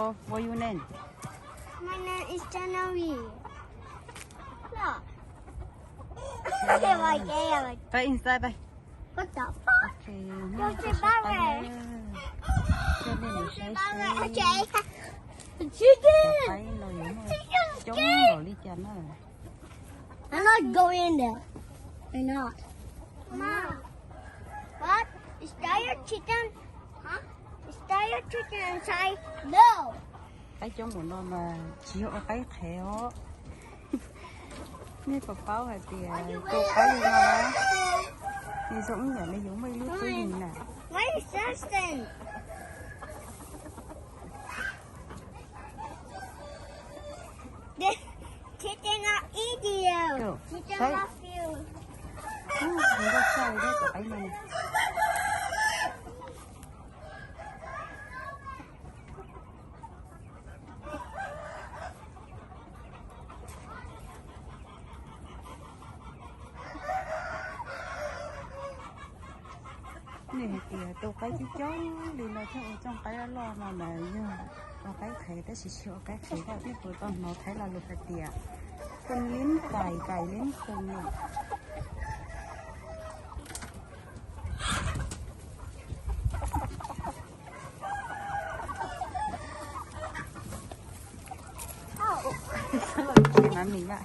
Hello, what your name? My name is January. Look. Okay. Bay inside bay. What the fuck? Okay. Go to Barry. Cho nên mình sẽ Okay. Chicken. bay rồi giống Chicken. chống rồi đi cho nó. I'm not going in there. I'm not. Mom. What? Is that your chicken? Huh? Is that your chicken inside? No. Cái chống của nó mà chỉ có cái thẻo. Nè có pháo hay thì cô pháo đi mà. Đi giống như này giống mấy lứa cái gì nè. What is that thing? The chicken not eat you. Go. Chicken Say. love you. Mình có chơi đấy cái này. Này thì tôi cái chú chó đi là theo trong cái lo mà nhưng có cái thấy đó chỉ chịu cái thấy đó biết tụi con nó thấy là lục phải tiệt con lính cày lính con này sao lại chị mà mình vậy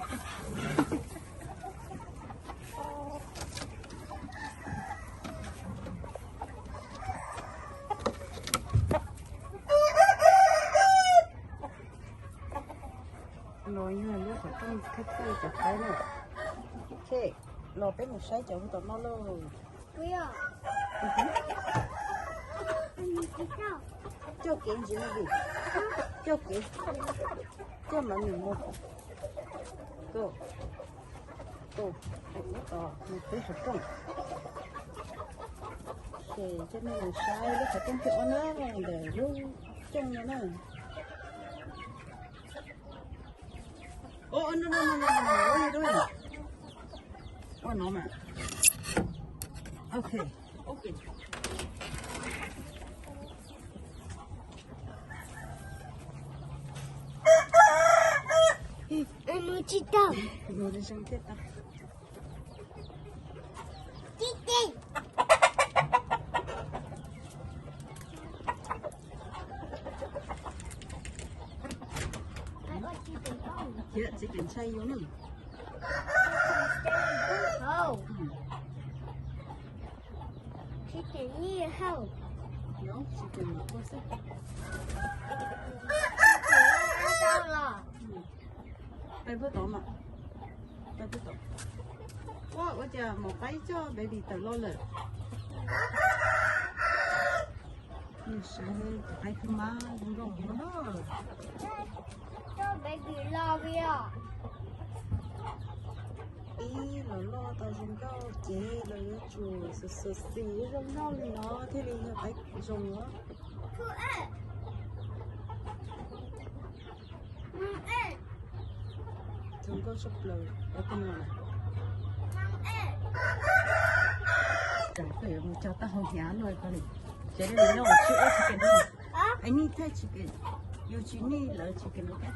rồi như là nước ở trong cái chả thấy này ok lò bé một sấy chồng tụi nó luôn Where? cho kiện gì nó đi cho kiện cho mà mình mua cô mình thấy thật trong thì cho nên là sai nó phải trong chỗ nó để luôn trong nó này oh no what are you doing oh no man okay Muchito. rồi đi sang tiếp ta Chicken. dạ chỉ cần xay vô nữa Oh. Chicken need help. nó chỉ cần một con xay đây với tổ mà đây với tổ wow giờ một cái cho baby tự lo lên như sao cái thứ mà không có nó So baby love you. ý là lo tao không có chế rồi chùa sờ xí rồi nó liền nó thế nên là phải dùng nữa Who ate? Mom ate. không có súp lời ở cái này Mom ate. chẳng phải mà cho tao không nhá rồi con này chế nên nó chịu chicken đó I need that chicken you need là chicken okay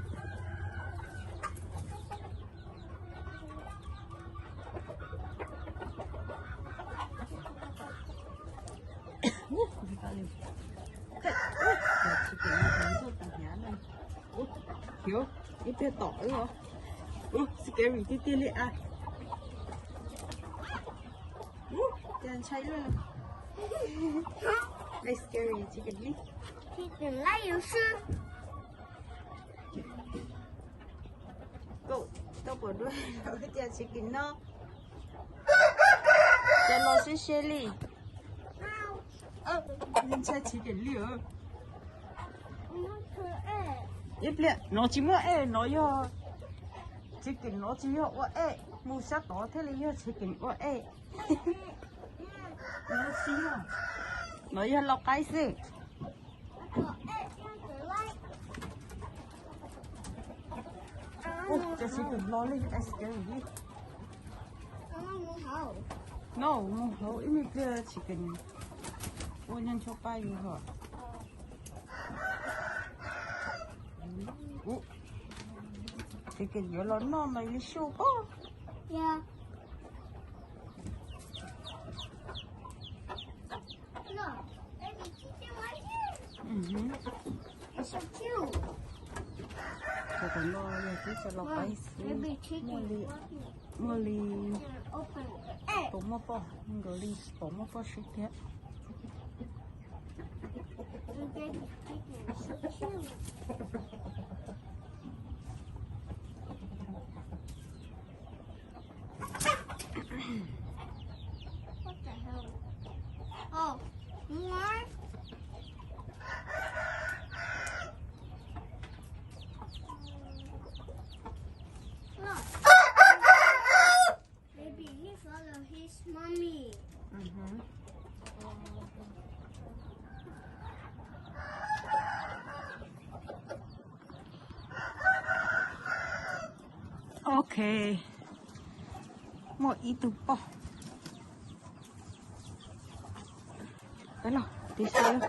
hiểu ít biết tỏi hả scary tí tí lệ à chân cháy luôn đây scary chicken đi Chicken like you should. cậu tao bỏ đuôi rồi chân chicken nó chân nó sẽ shelly nên chơi chicken liều ít lệ nó chỉ mua nó yo chicken nó chỉ yo mua sát đó thế là yo chicken nó xí à nó yo lọc cái gì cho chicken lo lên cái gì no mua hậu ít cái chicken onion chop bay hả thì cái gì lớn nó mày đi show có. Yeah. Look, baby chicken right here. It's so cute. Cho tụi nó giờ cứ cho nó phải Baby chicken. mua lì Open. Hey. tụi nó bỏ rồi lì tụi nó bỏ shit thế. Baby chicken is so cute. What the hell? Oh, more? Look. Baby, he follow his mommy. Ok. Một ít tụ bỏ. Cái nào? Tí xíu.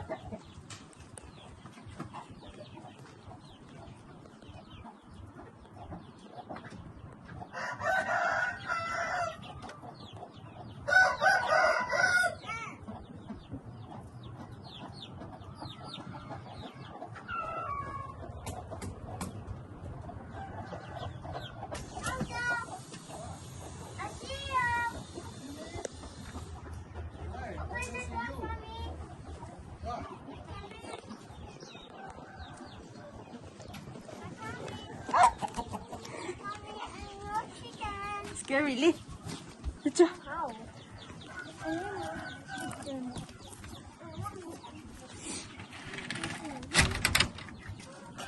I see you. Open the door for me. Mommy, I love chicken. Scary Lee. Được chưa? How? I love chicken. Ok.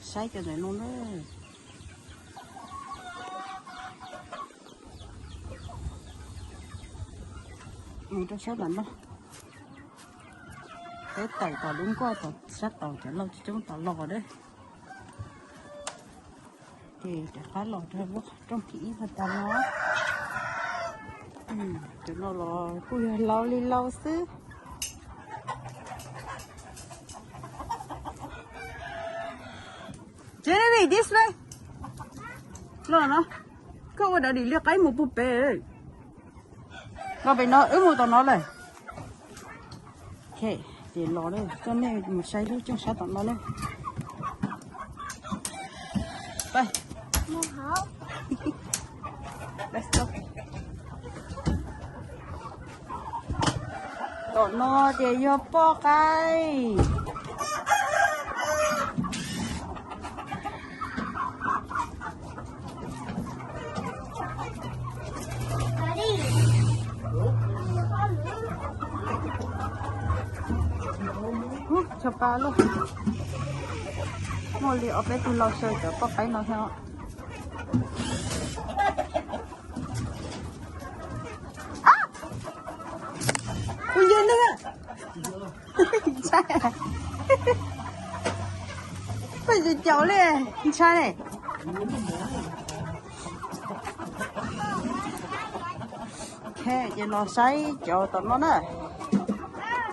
Sai cho này luôn đấy. Mình cho sát lạnh đó. Cái tàu tàu đúng qua tàu sát tàu chả lâu chúng tàu lò đấy. Thì chả khá lò thôi quá trong kỹ và tàu nó. Chúng nó lò cùi lâu đi lâu xứ. Jenny, this way. Lo nó. Có đã đi liếc cái một búp bê. Nó bị nó một tao nó này. Ok, để lo đây. Cho nên một sai lúc trong sát tao nó lên. Đây. More how? Let's go. Tụi nó để vô bỏ cái. Daddy. Cho ba luôn. Mua li ở bên tụi lo chơi cho có cái nó theo. Ui yên nữa. Sai. Bây giờ cháu lên, sai này. Ok, giờ nó sai cho tụi nó nè.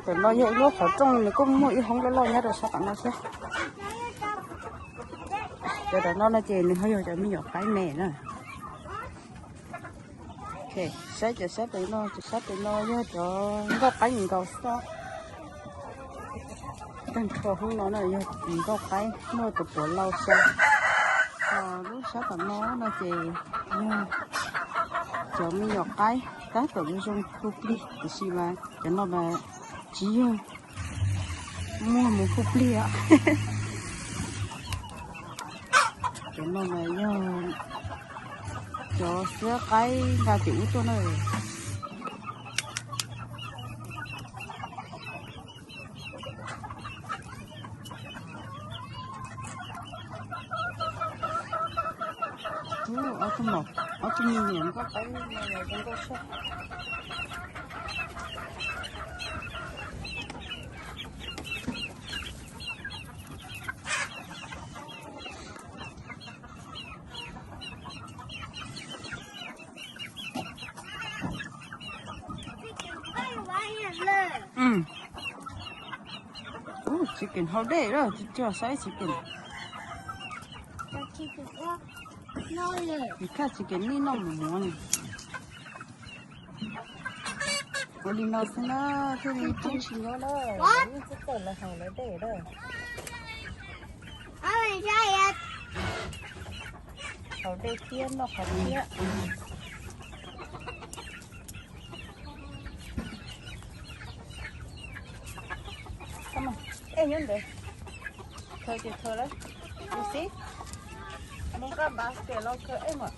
Tụi nó vậy lúc ở trong này cũng mỗi không có lo nhớ được sao tụi nó sẽ. Giờ tụi nó chè này hơi giờ mới nhọt cái mè nữa. Ok, xếp cho xếp tụi nó nhớ cho có cái gì cầu sao. Đang cho không nó này giờ có cái mua từ của lâu xa. Lúc xếp tụi nó chè nha. Cho mới nhọt cái tụi nó dùng thuốc đi để xí mà cho nó là chỉ mua một phút lia cho nó mà cho sữa cái gà chủ cho nó ở trong một ở trong nhiều điểm có cái này trong có sữa. chicken hậu đây đó chưa sai chicken The chicken. No, no. thì khác chicken đi nó mà muốn đi nó xin nó thôi đi chung xin nó đó What? cái tên là hậu lấy đây đó I want to try it. hậu đây kia nó hậu kia come on em nhớ được thôi thì thôi đấy you see muốn cái basket lo cơ em ạ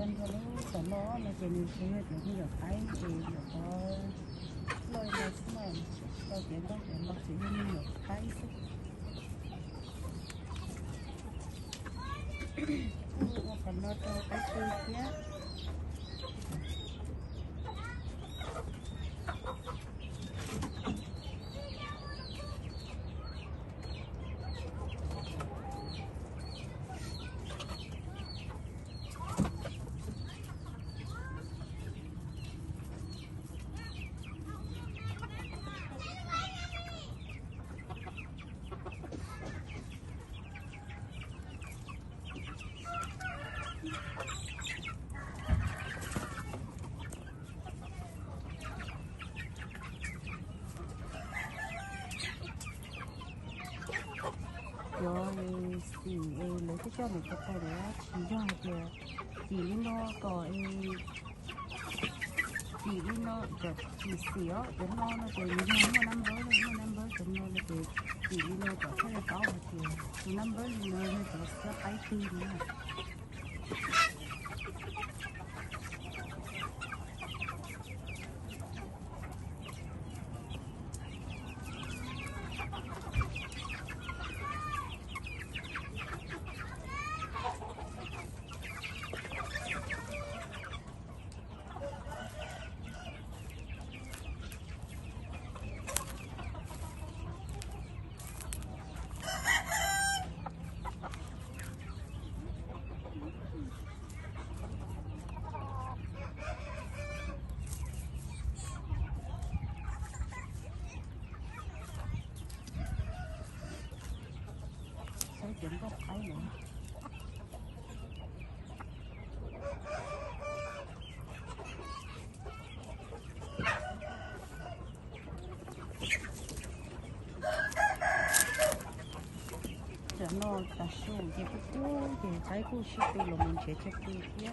tên cho nó là chỉ mình sẽ được những cái cái thì được có lôi ra xuống mà có chuyện nó sẽ những được cái còn nó cho cái kia rồi thì lấy cái cho mình cái tay đó chỉ ra kìa chỉ nó có chỉ nó chợt chỉ xỉu đến nó từ những năm bữa từ nó từ chỉ nó có cái là tao thì năm bữa nó có cái tay tim nữa vẫn có cái nữa cho nó ta xuống cái cú cái cú ship đi lo mình chế cho kia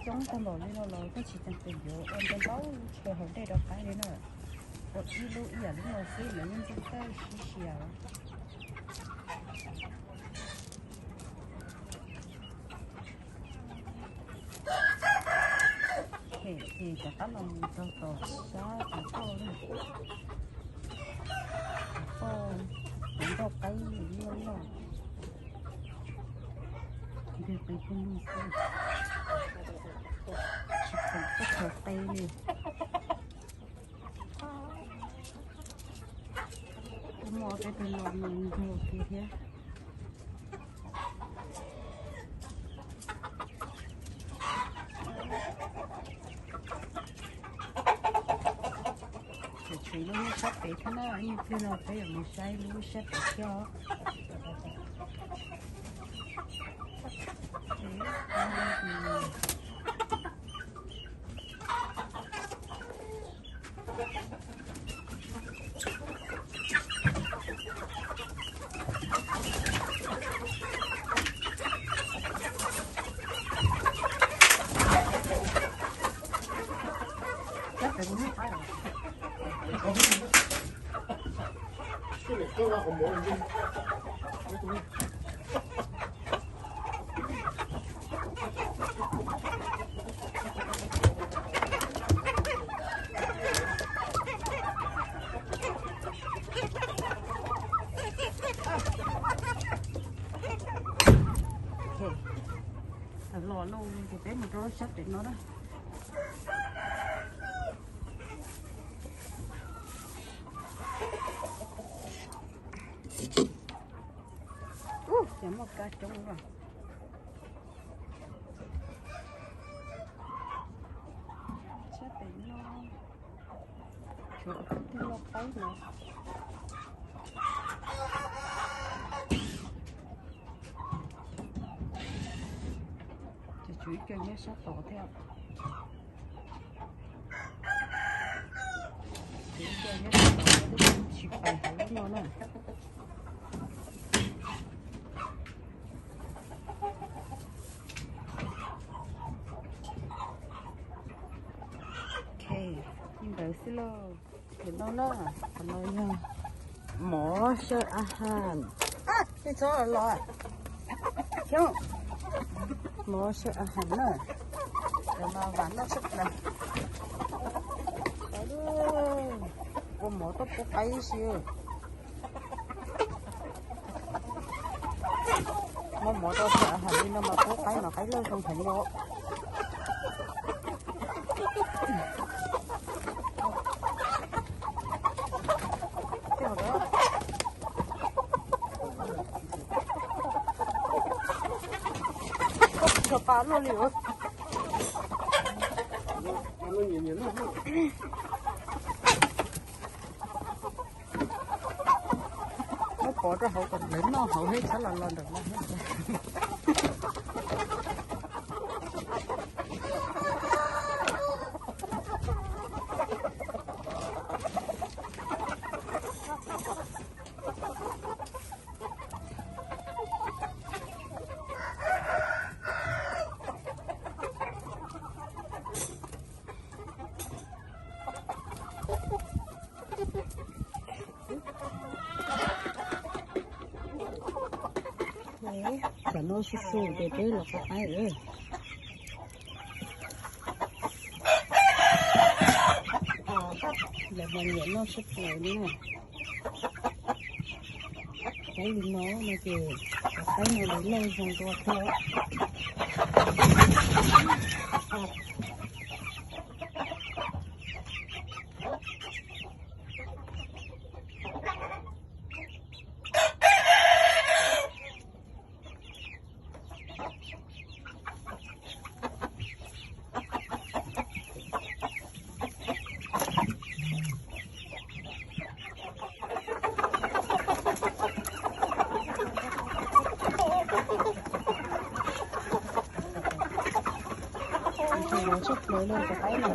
chống con bò lên nó có chỉ cần tiền vô em bên đó chờ hôm đây đâu cái đấy nữa một ít lúa ỉa lúc nào xí là nhân dân ta xí xìa thì cả tao làm cho tổ xa thì to đấy cũng có cái gì nữa thì phải không luôn chỉ cần có thở tay này mua cái từ lò mình mua kia thế chỉ nó sắp để thế nào như thế nào phải là mình sai nó sắp để cho thì bé một đôi sắp để nó đó chấm một cá trống rồi sắp để nó chỗ thì nó thấy nữa chú cho nhé sát tổ theo chú cho nhé sát tổ theo chỉ phải hãy nó nè ok nhưng đợi xí lô thì nó còn nó nha mỏ sơ ahan cái số là lo không mỏ sơ ahan nữa để mà bán nó sức này có mỏ tốt có cái xíu nó mỏ tốt sơ ahan đi nó mà có cái mà cái lên không thành vô cho phá luôn liệu nó bỏ ra hậu còn đến nó hậu hết sẽ là lần được hết cả nó xúc xù để tới là có ai ơi là bằng nhện nó xúc lại nữa cái gì nó kìa cái này để lên xong tôi theo nó xúc mới lên cái này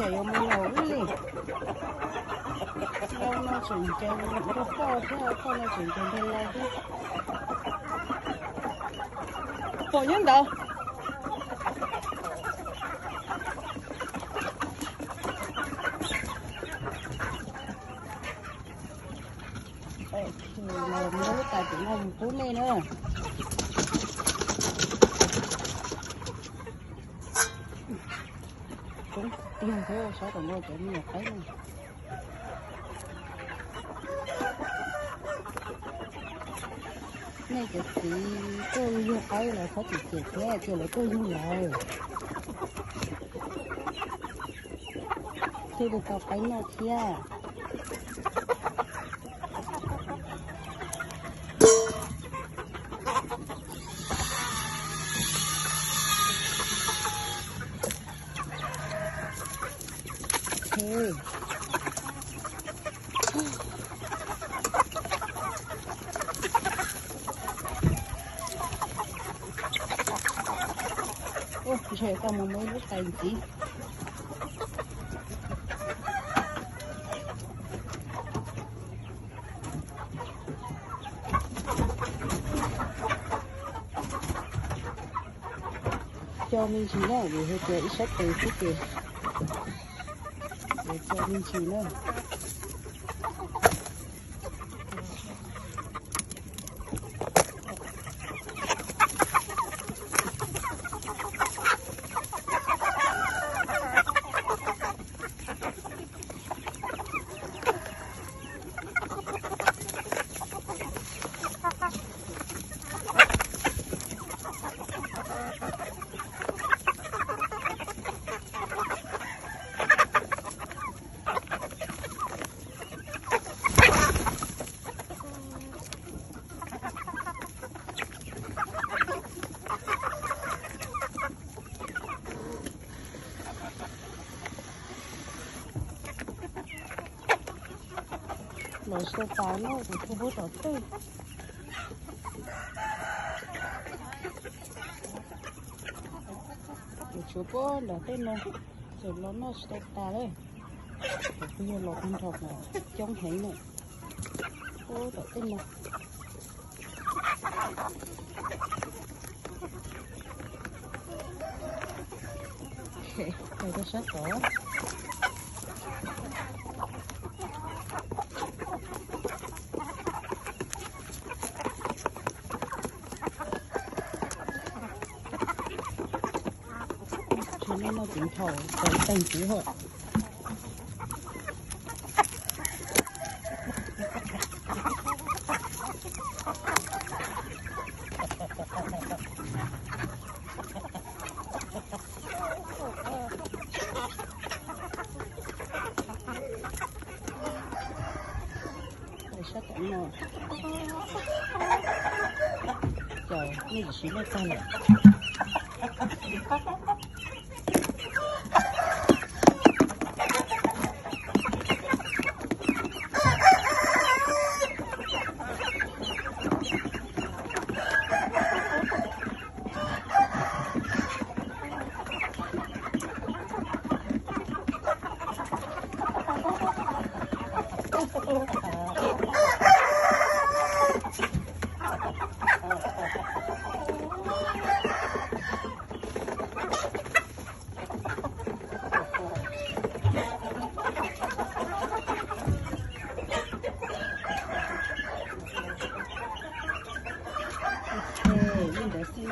trời ơi mưa lầu đi lâu nó chuyển chân nó kho thế kho nó chuyển chân thêm lâu thế bỏ nhân đâu mà nó tài chính ông phú lên nữa cũng tiền thế sao còn mua chuyện nhiều cái này này cái gì tôi yêu cái là phải chỉ thế cho lại tôi yêu lại tôi được có cái nào kia okay. chơi con một mấy lúc tay chỉ cho mình chỉ là vì hơi chơi ít sách từ chút kìa để cho mình chỉ nữa rồi số tàu nó cũng không có tàu tư để chú bố là tên này rồi nó số tàu đấy bây giờ lọt con thọt này chống thấy này bố tàu tên này đây có sát cỏ cho nên nó cũng thổi còn thành chỉ hội sát tận rồi trời cái gì xí nó cay này mình để xin